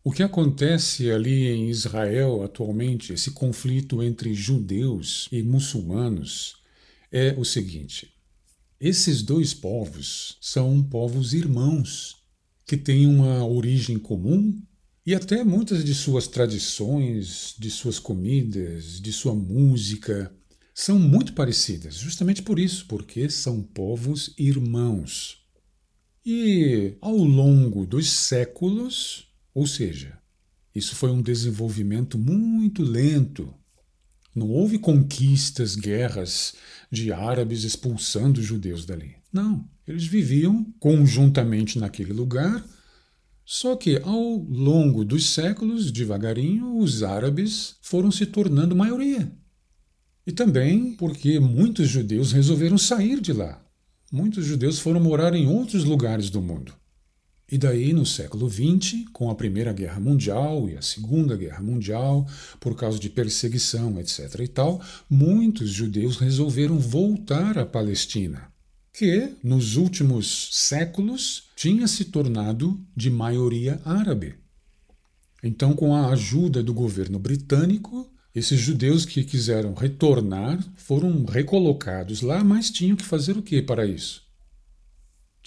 O que acontece ali em Israel atualmente, esse conflito entre judeus e muçulmanos, é o seguinte: esses dois povos são povos irmãos, que têm uma origem comum e até muitas de suas tradições, de suas comidas, de sua música, são muito parecidas, justamente por isso, porque são povos irmãos. E ao longo dos séculos, ou seja, isso foi um desenvolvimento muito lento. Não houve conquistas, guerras de árabes expulsando os judeus dali. Não, eles viviam conjuntamente naquele lugar, só que ao longo dos séculos, devagarinho, os árabes foram se tornando maioria. E também porque muitos judeus resolveram sair de lá. Muitos judeus foram morar em outros lugares do mundo. E daí, no século XX, com a Primeira Guerra Mundial e a Segunda Guerra Mundial, por causa de perseguição, etc. e tal, muitos judeus resolveram voltar à Palestina, que, nos últimos séculos, tinha se tornado de maioria árabe. Então, com a ajuda do governo britânico, esses judeus que quiseram retornar foram recolocados lá, mas tinham que fazer o que para isso?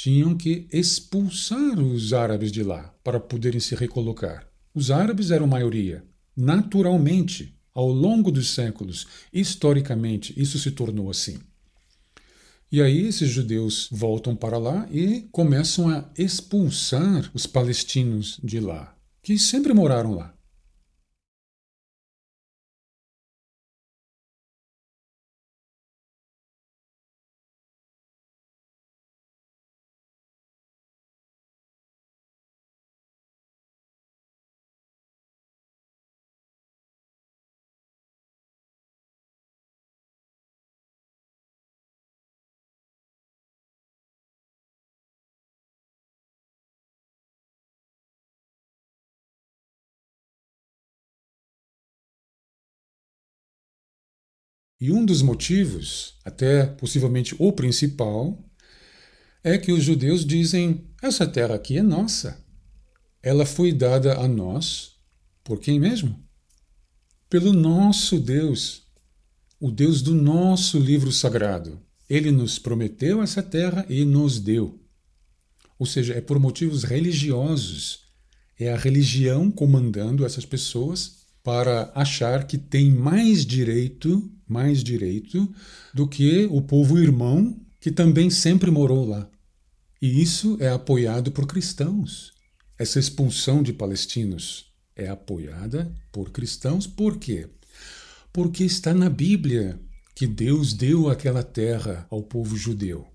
Tinham que expulsar os árabes de lá para poderem se recolocar. Os árabes eram maioria. Naturalmente, ao longo dos séculos, historicamente, isso se tornou assim. E aí esses judeus voltam para lá e começam a expulsar os palestinos de lá, que sempre moraram lá. E um dos motivos, até possivelmente o principal, é que os judeus dizem: essa terra aqui é nossa. Ela foi dada a nós por quem mesmo? Pelo nosso Deus, o Deus do nosso livro sagrado. Ele nos prometeu essa terra e nos deu. Ou seja, é por motivos religiosos. É a religião comandando essas pessoas para achar que tem mais direito do que o povo irmão que também sempre morou lá. E isso é apoiado por cristãos. Essa expulsão de palestinos é apoiada por cristãos. Por quê? Porque está na Bíblia que Deus deu aquela terra ao povo judeu.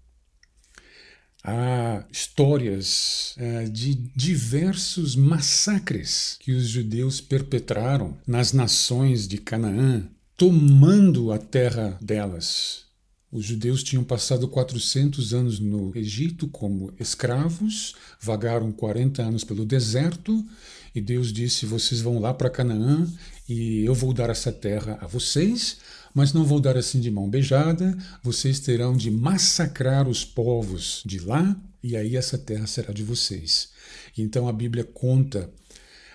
Há histórias de diversos massacres que os judeus perpetraram nas nações de Canaã, tomando a terra delas. Os judeus tinham passado 400 anos no Egito como escravos, vagaram 40 anos pelo deserto, e Deus disse: vocês vão lá para Canaã e eu vou dar essa terra a vocês, mas não vou dar assim de mão beijada, vocês terão de massacrar os povos de lá, e aí essa terra será de vocês. Então a Bíblia conta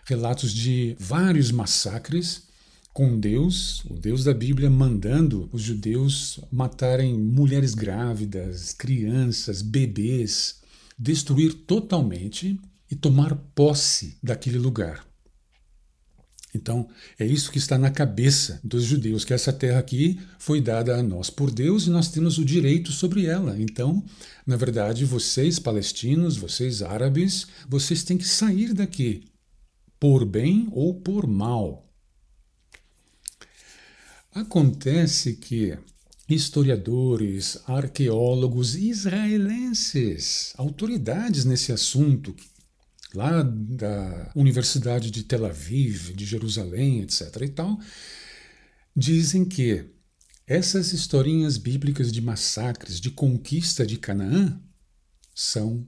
relatos de vários massacres, com Deus, o Deus da Bíblia, mandando os judeus matarem mulheres grávidas, crianças, bebês, destruir totalmente e tomar posse daquele lugar. Então, é isso que está na cabeça dos judeus, que essa terra aqui foi dada a nós por Deus e nós temos o direito sobre ela. Então, na verdade, vocês palestinos, vocês árabes, vocês têm que sair daqui, por bem ou por mal. Acontece que historiadores, arqueólogos israelenses, autoridades nesse assunto, lá da Universidade de Tel Aviv, de Jerusalém, etc. e tal, dizem que essas historinhas bíblicas de massacres, de conquista de Canaã, são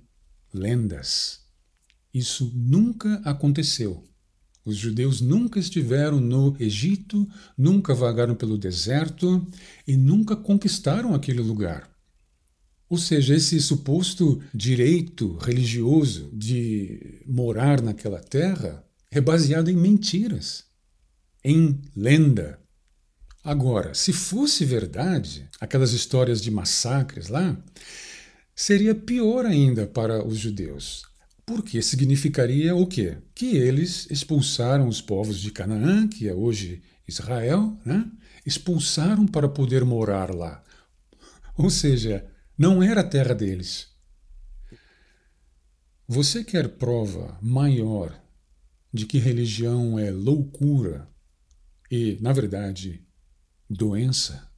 lendas. Isso nunca aconteceu. Os judeus nunca estiveram no Egito, nunca vagaram pelo deserto e nunca conquistaram aquele lugar. Ou seja, esse suposto direito religioso de morar naquela terra é baseado em mentiras, em lenda. Agora, se fosse verdade, aquelas histórias de massacres lá, seria pior ainda para os judeus. Porque significaria o quê? Que eles expulsaram os povos de Canaã, que é hoje Israel, né? Expulsaram para poder morar lá. Ou seja, não era a terra deles. Você quer prova maior de que religião é loucura e, na verdade, doença?